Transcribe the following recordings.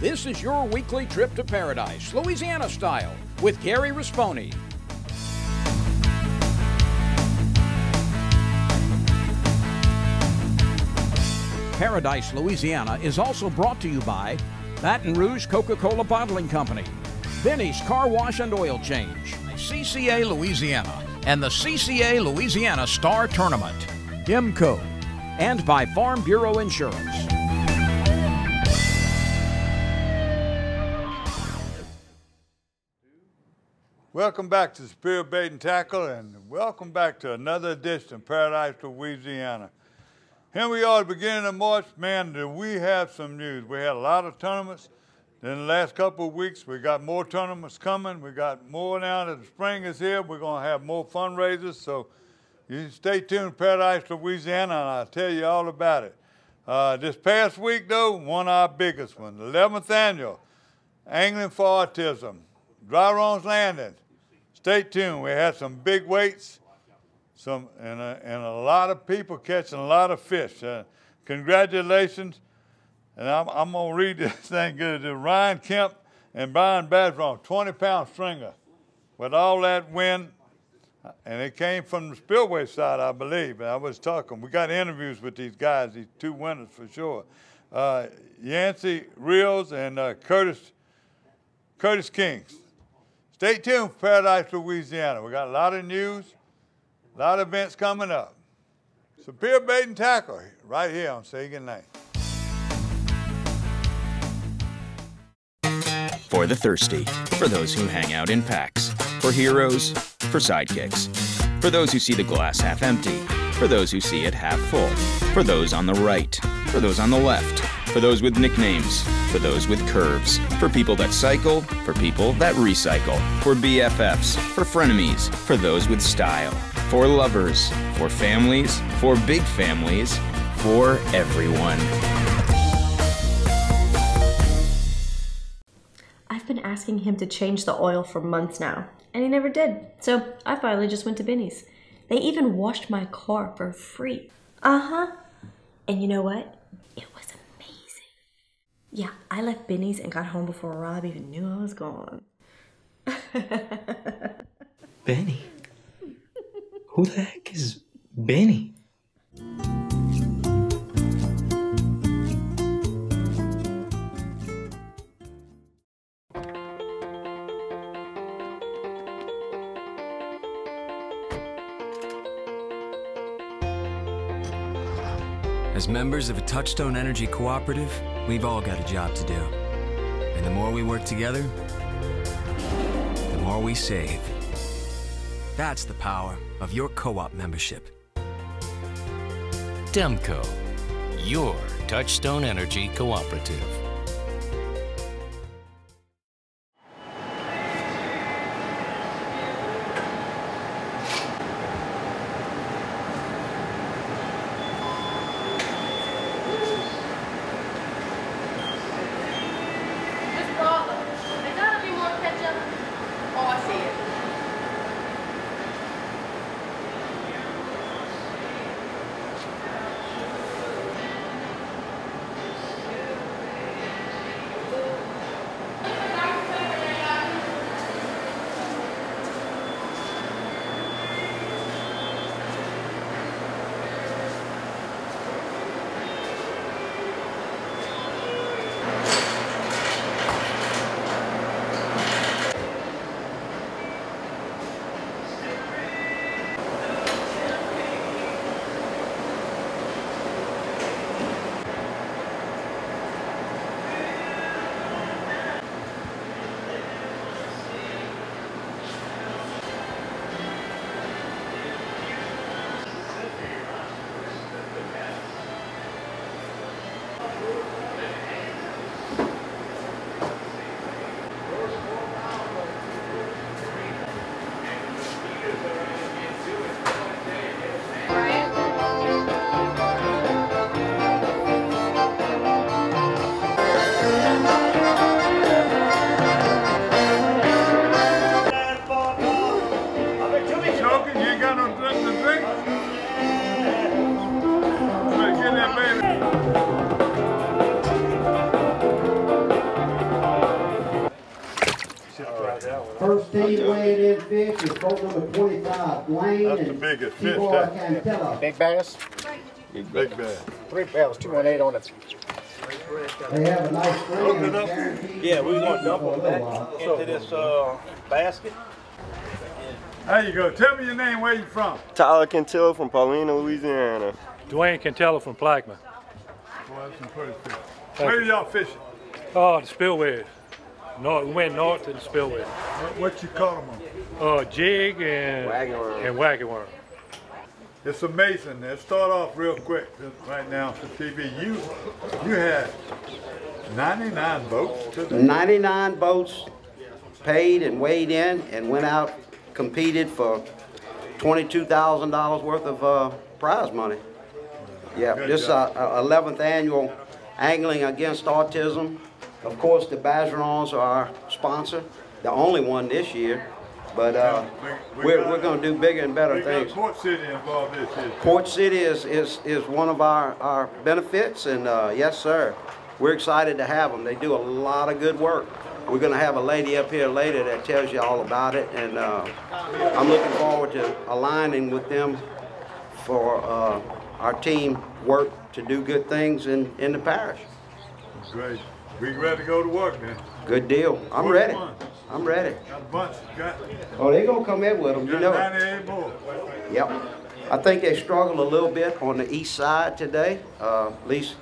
This is your weekly trip to paradise, Louisiana style, with Gary Risponi. Paradise, Louisiana is also brought to you by Baton Rouge Coca-Cola Bottling Company, Benny's Car Wash and Oil Change, CCA Louisiana, and the CCA Louisiana Star Tournament, Demco, and by Farm Bureau Insurance. Welcome back to Superior Bait and Tackle, and welcome back to another edition of Paradise, Louisiana. Here we are at the beginning of March. Man, do we have some news. We had a lot of tournaments. In the last couple of weeks, we got more tournaments coming. We got more now that the spring is here. We're going to have more fundraisers, so you stay tuned, Paradise, Louisiana, and I'll tell you all about it. This past week, though, one of our biggest ones, the 11th Annual Angling for Autism, Dry Runs Landing. Stay tuned. We had some big weights. And a lot of people catching a lot of fish. Congratulations. And I'm going to read this thing good. Ryan Kemp and Brian Badron, 20-pound stringer with all that wind. And it came from the spillway side, I believe. And I was talking. We got interviews with these guys, these two winners for sure. Yancey Reels and Curtis Kings. Stay tuned for Paradise, Louisiana. We got a lot of news. A lot of events coming up. Superior Bait and Tackle, right here on Sagan Lane. For the thirsty, for those who hang out in packs, for heroes, for sidekicks, for those who see the glass half empty, for those who see it half full, for those on the right, for those on the left, for those with nicknames, for those with curves, for people that cycle, for people that recycle, for BFFs, for frenemies, for those with style, for lovers, for families, for big families, for everyone. I've been asking him to change the oil for months now, and he never did. So I finally just went to Benny's. They even washed my car for free. Uh-huh. And you know what? It was amazing. Yeah, I left Benny's and got home before Rob even knew I was gone. Benny? Who the heck is Benny? As members of a Touchstone Energy Cooperative, we've all got a job to do. And the more we work together, the more we save. That's the power of your co-op membership. Demco, your Touchstone Energy Cooperative. team weighing in fish is boat number 25, Dwayne. That's the and biggest fish, T-Boy that. Cantella. Big bass? Big bag. 3 pounds, 218 on it. They have a nice string. Open it up. Yeah, we're going to dump them back into this basket. There you go. Tell me your name, where you from? Tyler Cantillo from Paulina, Louisiana. Dwayne Cantella from Plaquemine. Boy, that's some pretty fish. Where are y'all fishing? Oh, the spillway. North, we went north to the spillway. What you caught them on? Jig and wagon worm. It's amazing. Let's start off real quick right now for TV. You had 99 boats today? 99 boats paid and weighed in and went out, competed for $22,000 worth of prize money. Yeah, Good this is our 11th annual Angling Against Autism. Of course, the Bazarons are our sponsor, the only one this year. But we're going to do bigger and better things. Port City involved this year. Port City is one of our benefits, and yes, sir, we're excited to have them. They do a lot of good work. We're going to have a lady up here later that tells you all about it, and I'm looking forward to aligning with them for our team work to do good things in the parish. Great. We ready to go to work, man? Good deal. I'm ready. I'm ready. Got a bunch. Oh, they're going to come in with them, you know. 98 more. Yep. I think they struggled a little bit on the east side today. At least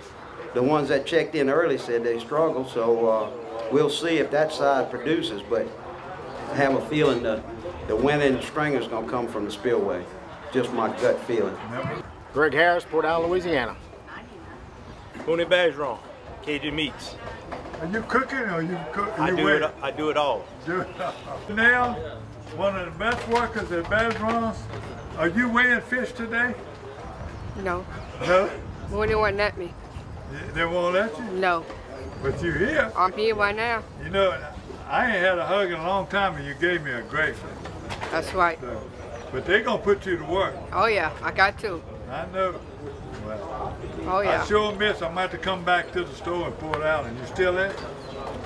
the ones that checked in early said they struggled, so we'll see if that side produces, but I have a feeling the winning stringer's going to come from the spillway. Just my gut feeling. Greg Harris, Port Allen, Louisiana. Tony Bazeron, Cajun Meats. Are you cooking or you cook? I do it all. Now, one of the best workers at Bazarons. Are you weighing fish today? No. No? Well, they won't let me. They won't let you? No. But you're here. I'm here right now. You know, I ain't had a hug in a long time and you gave me a great one. That's right. So, but they're going to put you to work. Oh, yeah. I got to. I know. Well, oh, yeah. I sure miss. I might have to come back to the store and Port Allen. You still there?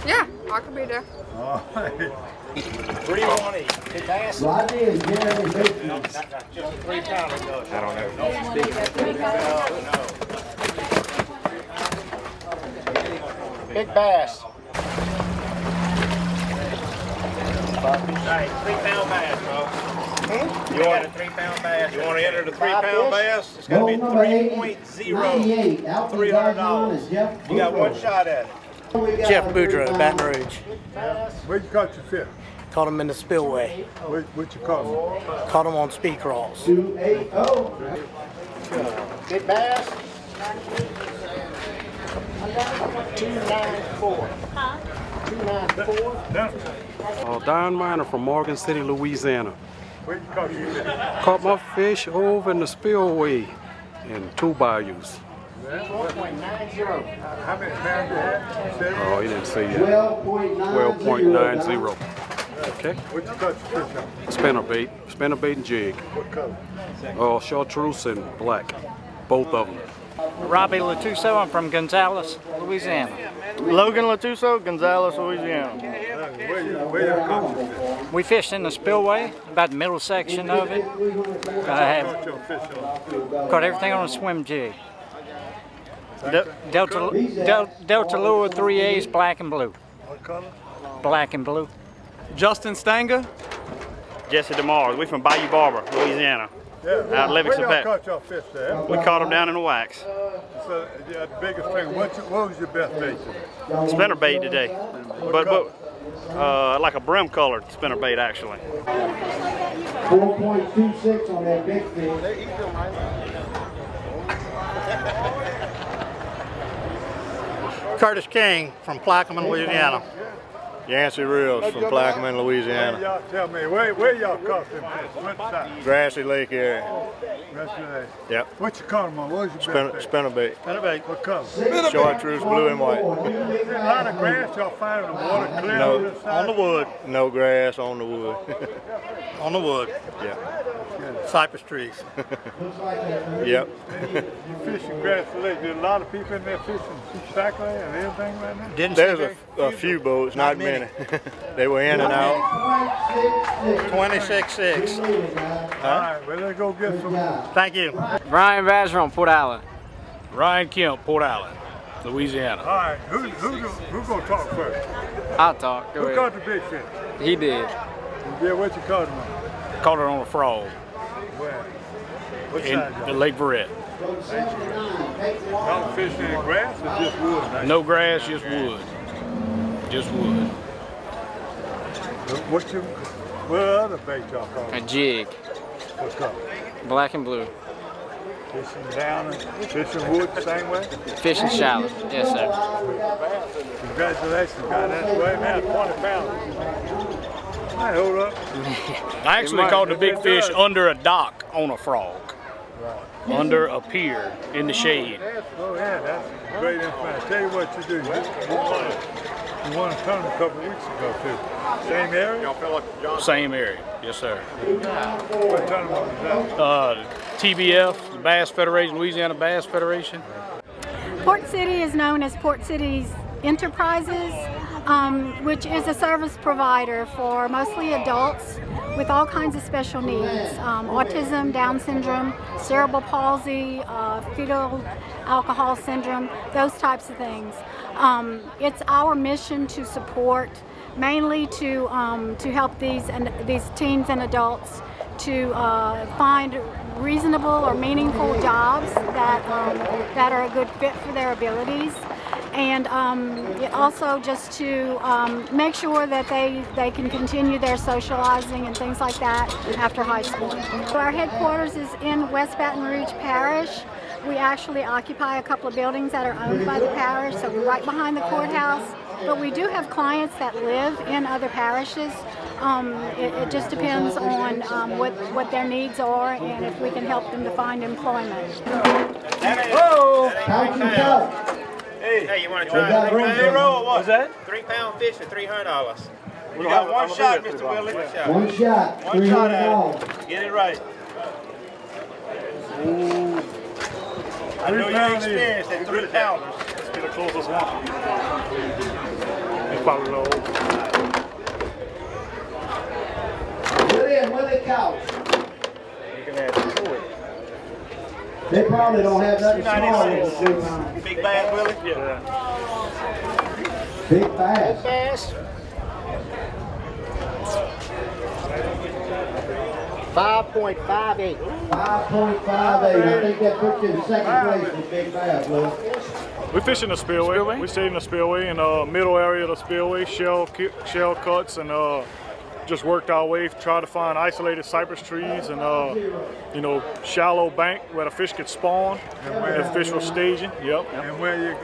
Yeah, I can be there. All right. What do you want to eat? Big bass? Rodney and Jeremy Bateman. Just 3 pounds. I don't know. Big bass. Hey, 3 pound bass, bro. You want a 3 pound bass? You want to enter the 3 pound bass? It's going to be 3.0. $300. You got one shot at it. Jeff Boudreaux, Baton Rouge. Where you caught your fish? Caught him in the spillway. What you caught him? Caught him on speed crawls. 280. Big bass. 294. 294. Don Miner from Morgan City, Louisiana. Where you caught your fish? Caught my fish over in the spillway in 2 bayous. 12.90. How many pounds you had? Oh, he didn't say yet. 12.90. Okay. What you caught your fish on? Spinnerbait and jig. What color? Oh, chartreuse and black, both of them. Robbie Latuso, I'm from Gonzales, Louisiana. Logan Latuso, Gonzales, Louisiana. Where you caught your fish? We fished in the spillway, about the middle section of it. I have caught everything on a swim jig. Delta Lure 3A's black and blue. What color? Black and blue. Justin Stanger. Jesse DeMars. We from Bayou Barber, Louisiana. Yeah. Out of Livingston Where Pet. y'all caught your fish there? We caught them down in the wax. So, yeah, the biggest thing. What was your best bait today? Spinner bait today. But like a brim colored spinner bait actually. 4.26 on that big fish. Curtis King from Plaquemine, Louisiana. Yancey Reels from Plaquemine, Louisiana. Y'all tell me, where y'all caught them fish? What side? Grassy Lake area. Grassy Lake. Yep. What you caught them on? What was your best bait? Spinner bait. Spinner bait. What color? Chartreuse, blue and white. Is there a lot of grass y'all find in the water clear on this side? On the wood. No grass on the wood. On the wood. Yeah. Cypress trees. Yep. You fishing Grass Lake? There's a lot of people in there fishing tackle and everything right now? There's a few boats, not many. They were in and out. 26.6. All right, well, let's go get some. Thank you. Ryan Vacheron, Port Allen. Ryan Kemp, Port Allen, Louisiana. All right, who's gonna talk first? I'll talk. Go Who ahead. caught the big fish? He did. Yeah, what you caught him on? Caught it on a frog Where? What in side the y'all? Lake Verret. Y'all fishing in grass or just wood? No grass, just wood. Just wood. What other bait y'all caught? A jig. What's up? Black and blue. Fishing down and fishing wood the same way? Fishing shallow. Yes, sir. Congratulations, guy. That's way man, 20 pounds. Hey, hold up. I actually caught the big fish under a dock on a frog. Right. Under a pier in the shade. Oh yeah, that's great information. Tell you what you do. You won a tournament a couple of weeks ago too. Same area? Y'all feel like John? Same area, yes sir. What tournament was that? TBF, the Bass Federation, Louisiana Bass Federation. Port City is known as Port Cities Enterprises, which is a service provider for mostly adults with all kinds of special needs, autism, Down syndrome, cerebral palsy, fetal alcohol syndrome, those types of things. It's our mission to support, mainly to help these teens and adults to find reasonable or meaningful jobs that are a good fit for their abilities, and also just to make sure that they can continue their socializing and things like that after high school. So our headquarters is in West Baton Rouge Parish. We actually occupy a couple of buildings that are owned by the parish, so we're right behind the courthouse. But we do have clients that live in other parishes. It just depends on what their needs are and if we can help them to find employment. Whoa! Hey, you want to try 3 pound? Zero or what? What's that? 3 pound fish for $300. You got one shot, Mr. Willie. One shot. One shot at it. Get it right. Ooh. I know you're experienced at 3 pounders. Let's be the closest one. It's probably low. Willie Couch. You can add to it. They probably don't have that small. Big bass, Willie? Yeah. Big bass. Big bass. 5.58. 5.58. I think that puts you in second place with big bass, Will. We fish in the spillway. We stay in the spillway, in the middle area of the spillway, shell cuts, and just worked our way, try to find isolated cypress trees and you know, shallow bank where the fish could spawn and the fish was staging. Yep. And where the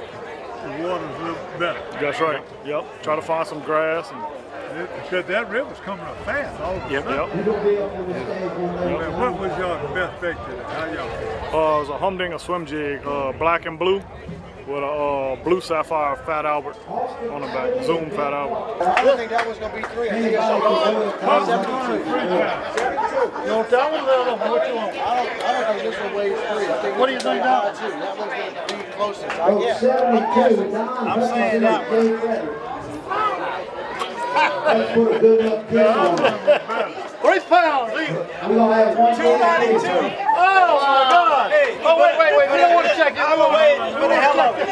water's a little better. That's right. Yep. Try to find some grass. And because that river's coming up fast all of a sudden. Yep. What was your best bait today? How y'all feel? It was a humdinger swim jig, black and blue, with a blue sapphire Fat Albert on the back, Zoom Fat Albert. I didn't think that was going to be 3. I think it's going to be 72. You want that one, little? What you want? I don't think this one weighs 3. I think What do you think now? that one's going to be closest. Oh, 72. I'm saying that one. Let's put a good enough kick on it. 3 pounds. We're going to have 192. Oh, my God. Hey, Oh, wait. We don't want to check it. I'm going to wait for the hell of it.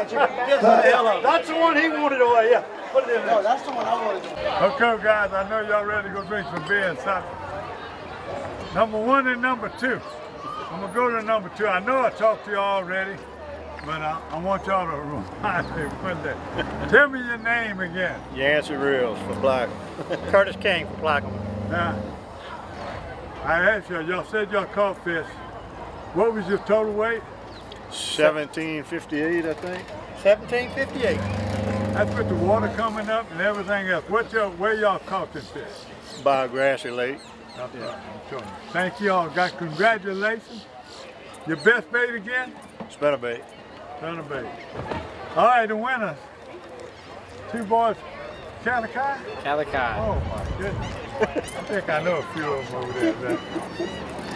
Just for the hell of it. That's the one he wanted away, yeah. Put it in there. No, that's the one I wanted to. Okay, guys, I know y'all ready to go drink some beer and something. Number 1 and number 2. I'm going to go to number 2. I know I talked to you already, but I want y'all to remind me one day. Tell me your name again. Yancey Reels for Black. Curtis King for Plaquemine. Now, I asked y'all said y'all caught fish. What was your total weight? 1758, I think. 1758. That's with the water coming up and everything else. Where y'all caught this fish? By a grassy lake. That's right, I'm showing you. Thank you all. Congratulations. Your best bait again? Spinnerbait. Spinnerbait. All right, the winners. 2 boys, Calico? Calico. Oh my goodness. think I know a few of them over there.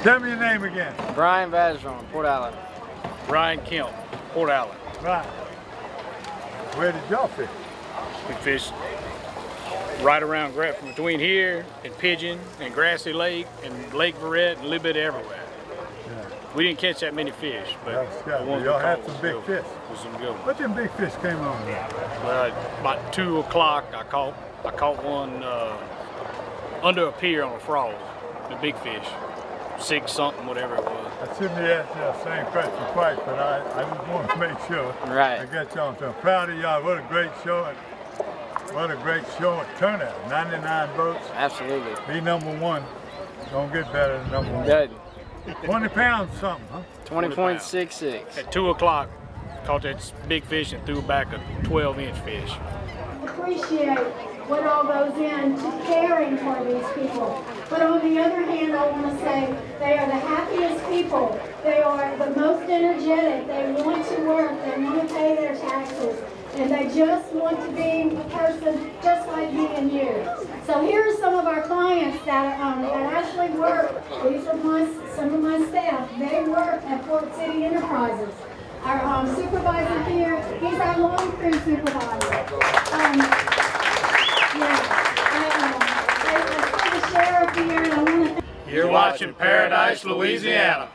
Tell me your name again. Brian Vazron, Port Allen. Brian Kemp, Port Allen. Right. Where did y'all fish? We fished right around from between here and Pigeon and Grassy Lake and Lake Verret and a little bit everywhere. Yeah. We didn't catch that many fish, but y'all had some big fish. Was some good ones. What them big fish came on there? About 2 o'clock, I caught one under a pier on a frog, the big fish, 6 something, whatever it was. I shouldn't be asking the same question twice, but I just want to make sure right. I get y'all. So I'm proud of y'all. What a great show. What a great show and turnout. 99 votes. Absolutely. Be number one. Don't get better than number one. Good. 20 pounds something, huh? 20.66. At 2 o'clock, caught that big fish and threw back a 12-inch fish. Appreciate what all goes into caring for these people. But on the other hand, I want to say they are the happiest people. They are the most energetic. They want to work. They want to pay their taxes. And they just want to be a person just like me and you. So here are some of our clients that actually work. These are some of my staff. They work at Port City Enterprises. Our supervisor here, he's our lawn crew supervisor. I the sheriff here, and I want to. You're watching Paradise, Louisiana.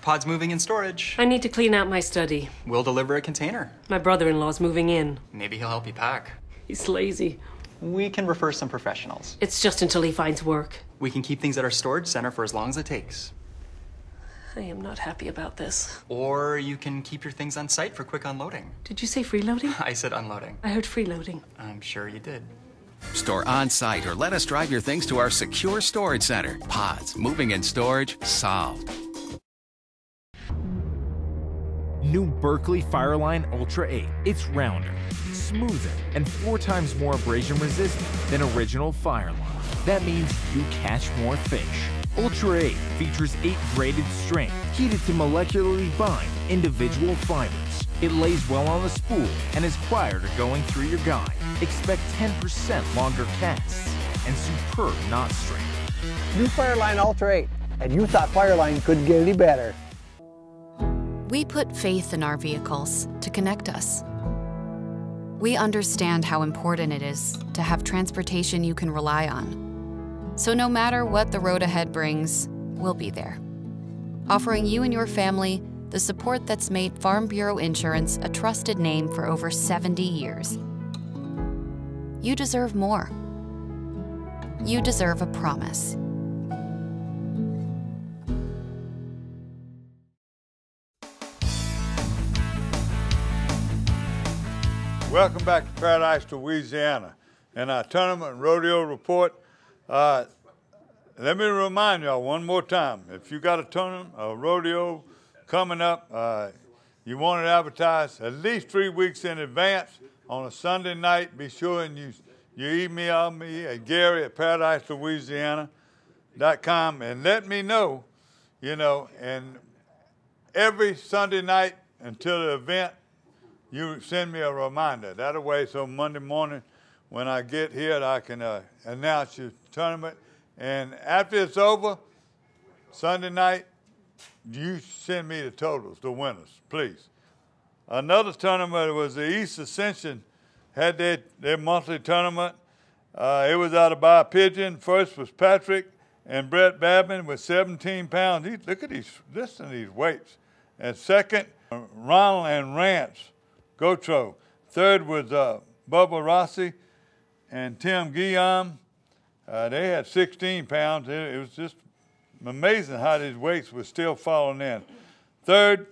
Pod's moving in storage. I need to clean out my study. We'll deliver a container. My brother-in-law's moving in. Maybe he'll help you pack. He's lazy. We can refer some professionals. It's just until he finds work. We can keep things at our storage center for as long as it takes. I am not happy about this. Or you can keep your things on site for quick unloading. Did you say freeloading? I said unloading. I heard freeloading. I'm sure you did. Store on site or let us drive your things to our secure storage center. Pods, moving and storage, solved. New Berkeley Fireline Ultra 8. It's rounder, smoother, and 4 times more abrasion resistant than original Fireline. That means you catch more fish. Ultra 8 features 8 braided strings heated to molecularly bind individual fibers. It lays well on the spool and is prior to going through your guide. Expect 10% longer casts and superb knot strength. New Fireline Ultra 8, and you thought Fireline couldn't get any better. We put faith in our vehicles to connect us. We understand how important it is to have transportation you can rely on. So no matter what the road ahead brings, we'll be there, offering you and your family the support that's made Farm Bureau Insurance a trusted name for over 70 years. You deserve more. You deserve a promise. Welcome back to Paradise, Louisiana. And our tournament and rodeo report. Let me remind y'all one more time, if you got a tournament, a rodeo coming up, you want it advertised at least 3 weeks in advance on a Sunday night. Be sure and you email me at Gary at ParadiseLouisiana.com and let me know, and every Sunday night until the event, you send me a reminder. That way, so Monday morning when I get here, I can announce your tournament. And after it's over, Sunday night, you send me the totals, the winners, please. Another tournament was the East Ascension, had their monthly tournament. It was out of By Pigeon. First was Patrick and Brett Babin with 17 pounds. Look at listen to these weights. And second, Ronald and Rance Gotro. Third was Bubba Rossi and Tim Guillaume. They had 16 pounds. It was just amazing how these weights were still falling in. Third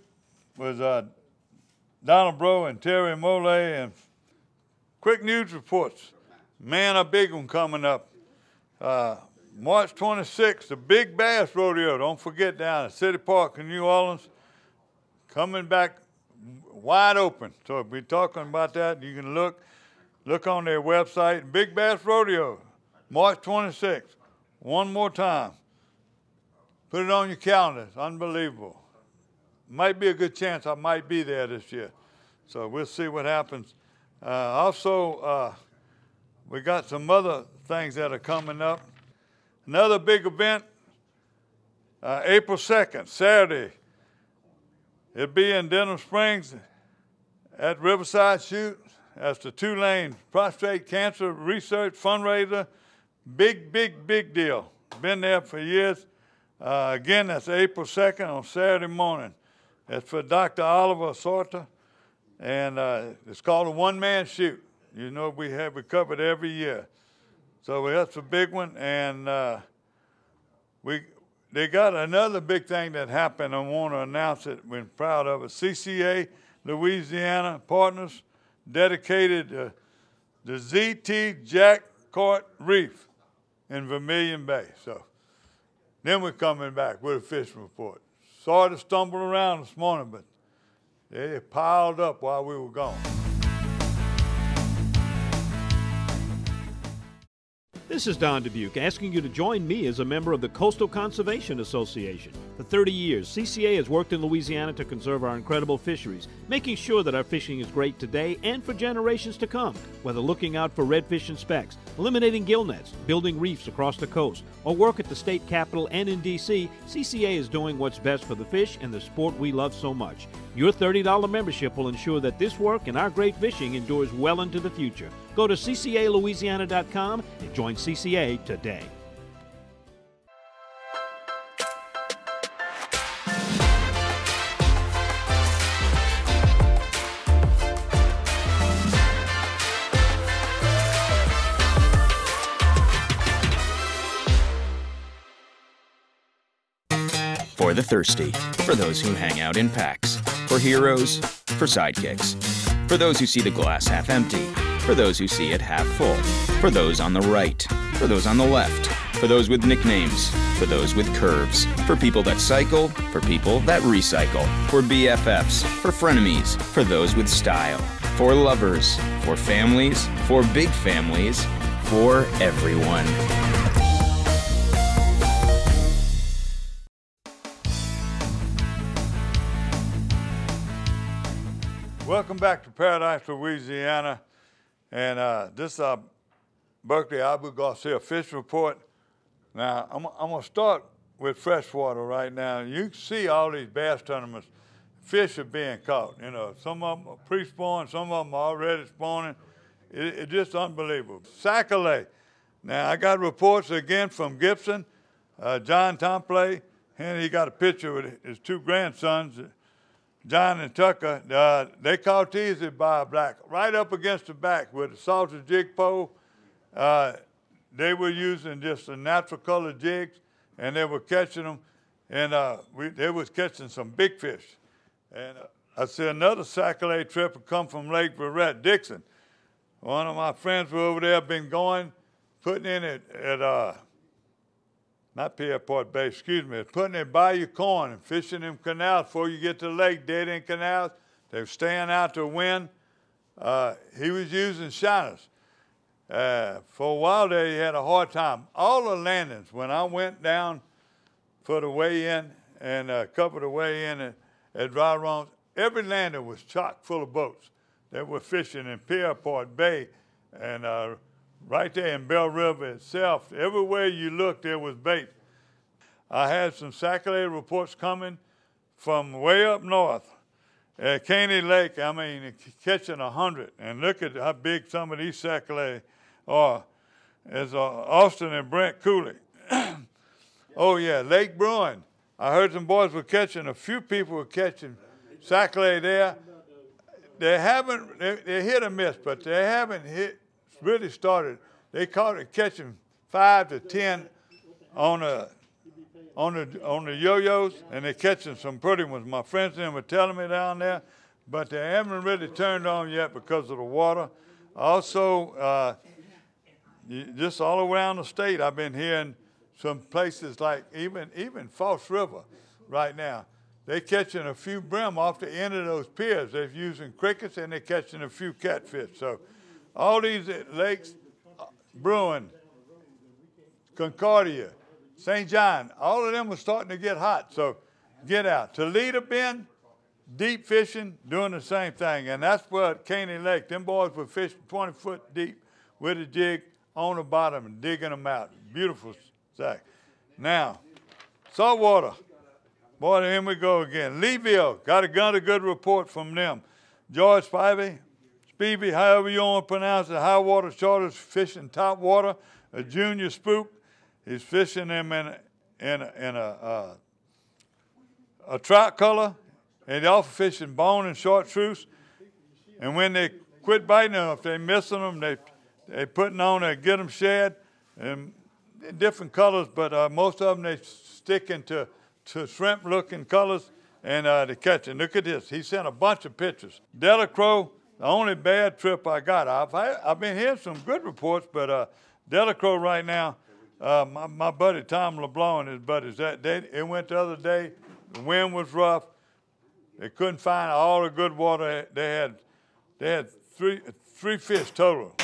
was Donald Bro and Terry Mole. And quick news reports. Man, a big one coming up. March 26th, the Big Bass Rodeo. Don't forget, down at City Park in New Orleans. Coming back wide open. So if we're talking about that, you can look on their website. Big Bass Rodeo, March 26th. One more time. Put it on your calendar. It's unbelievable. Might be a good chance I might be there this year. So we'll see what happens. Also, we got some other things that are coming up. Another big event, April 2nd, Saturday. It'll be in Denham Springs at Riverside Shoot. That's the Tulane Prostate Cancer Research Fundraiser. Big, big, big deal. Been there for years. Again, that's April 2nd on Saturday morning. It's for Dr. Oliver Sorter, and it's called a one-man shoot. You know, we cover it every year. So that's a big one, and they got another big thing that happened. I want to announce it. We're proud of it. CCA Louisiana Partners dedicated the ZT Jack Court Reef in Vermilion Bay. So then we're coming back with a fishing report. Sorry to stumble around this morning, but they piled up while we were gone. This is Don Dubuque asking you to join me as a member of the Coastal Conservation Association. For 30 years, CCA has worked in Louisiana to conserve our incredible fisheries, making sure that our fishing is great today and for generations to come. Whether looking out for redfish and specks, eliminating gill nets, building reefs across the coast, or work at the state capitol and in D.C., CCA is doing what's best for the fish and the sport we love so much. Your $30 membership will ensure that this work and our great fishing endures well into the future. Go to ccalouisiana.com and join CCA today. For the thirsty, for those who hang out in packs, for heroes, for sidekicks, for those who see the glass half empty, for those who see it half full, for those on the right, for those on the left, for those with nicknames, for those with curves, for people that cycle, for people that recycle, for BFFs, for frenemies, for those with style, for lovers, for families, for big families, for everyone. Welcome back to Paradise, Louisiana. And this is our Berkeley Abu Garcia Fish Report. Now, I'm going to start with freshwater right now. You can see all these bass tournaments. Fish are being caught. You know, some of them are pre-spawned, some of them are already spawning. It's just unbelievable. Sac-a-lait. Now, I got reports again from Gibson, John Tomplay, and he got a picture with his two grandsons, John and Tucker. They caught these at Bar Black, right up against the back with a salted jig pole. They were using just the natural color jigs, and they were catching them, and they was catching some big fish. And I see another sac-a-lait trip had come from Lake Verret, Dixon. One of my friends were over there, been going, putting in it at not Pierpont Bay, excuse me, putting it by your corn and fishing them canals before you get to the lake, dead end canals. They were staying out to wind. He was using shiners. For a while there, he had a hard time. All the landings, when I went down for the weigh-in and covered the weigh-in at Dry Runs, every landing was chock full of boats that were fishing in Pierpont Bay and right there in Bell River itself. Everywhere you looked, there was bait. I had some sac-a-lait reports coming from way up north. At Caney Lake, I mean, catching 100. And look at how big some of these sac-a-lait are. It's Austin and Brent Cooley. Oh, yeah, Lake Bruin. I heard some boys were catching, a few people were catching sac-a-lait there. They haven't, they hit or miss, but they haven't really started. They caught it catching 5 to 10 on the yo-yos, and they're catching some pretty ones. My friends and them were telling me down there, but they haven't really turned on yet because of the water. Also, just all around the state, I've been hearing some places like even False River right now. They're catching a few brim off the end of those piers. They're using crickets, and they're catching a few catfish. So all these lakes, Bruin, Concordia, St. John, all of them are starting to get hot. So get out. Toledo Bend, deep fishing, doing the same thing. And that's what Caney Lake, them boys were fishing 20 foot deep with a jig on the bottom and digging them out. Beautiful sight. Now, saltwater. Boy, here we go again. Leeville, got a good report from them. George Spivey, however you want to pronounce it, high water charters fishing top water, a junior spook. He's fishing them in a trout color, and they're also fishing bone and chartreuse. And when they quit biting them, if they're missing them, they putting on, they get them shed, and different colors, but most of them they sticking to shrimp-looking colors, and they catch it. Look at this. He sent a bunch of pictures. Delacroix, the only bad trip I got. I've been hearing some good reports, but Delacroix right now, my buddy Tom LeBlanc and his buddies, it went the other day. The wind was rough. They couldn't find all the good water. They had three fish total.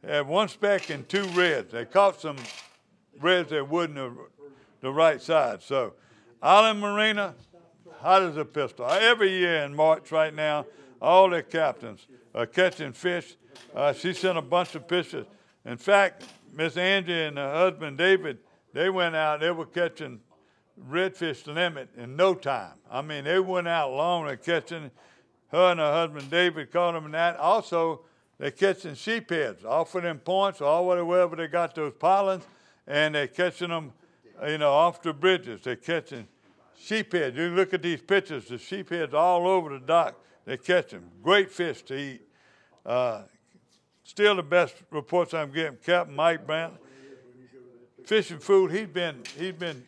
Had one speck and 2 reds. They caught some reds that wasn't the right size. So, Island Marina, hot as a pistol. Every year in March right now, all their captains are catching fish. She sent a bunch of pictures. In fact, Miss Angie and her husband David, they went out, they were catching redfish limit in no time. I mean, they went out long and catching. Her and her husband David caught them in that. Also, they're catching sheepheads off of them points or wherever they got those pilings, and they're catching them, off the bridges. They're catching sheepheads. You look at these pictures, the sheepheads all over the dock. They catch them. Great fish to eat. Still the best reports I'm getting. Captain Mike Brandt, fishing food. He's been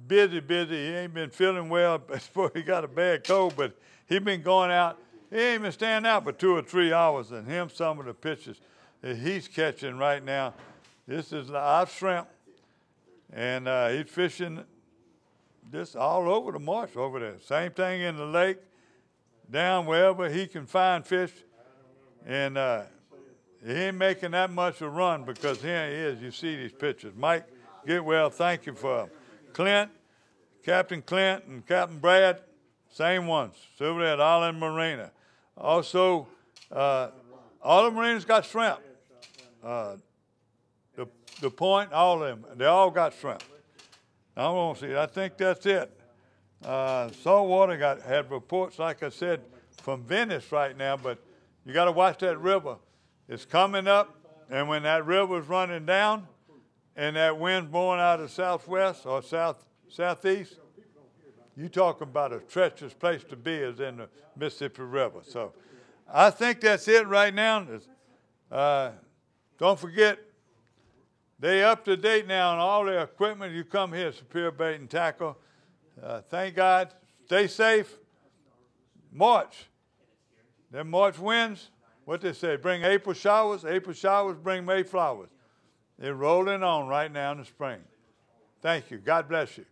busy. He ain't been feeling well before he got a bad cold, but he's been going out. He ain't been standing out for 2 or 3 hours, and some of the pitches that he's catching right now. This is live shrimp, and he's fishing this all over the marsh over there. Same thing in the lake, down wherever he can find fish, and he ain't making that much a run because here he is. You see these pictures. Mike, get well. Thank you for Clint, Captain Clint, and Captain Brad. Same ones. Over there at Island Marina. Also, all the marinas got shrimp. The point, all of them, they all got shrimp. I want to see. I think that's it. Saltwater had reports, like I said, from Venice right now, but you got to watch that river. It's coming up, and when that river's running down, and that wind's blowing out of southwest or southeast, you talk about a treacherous place to be is in the Mississippi River. So I think that's it right now. Don't forget, they up to date now on all their equipment. You come here, Superior Bait and Tackle. Thank God. Stay safe. March. Them March winds, what they say, bring April showers. April showers bring May flowers. They're rolling on right now in the spring. Thank you. God bless you.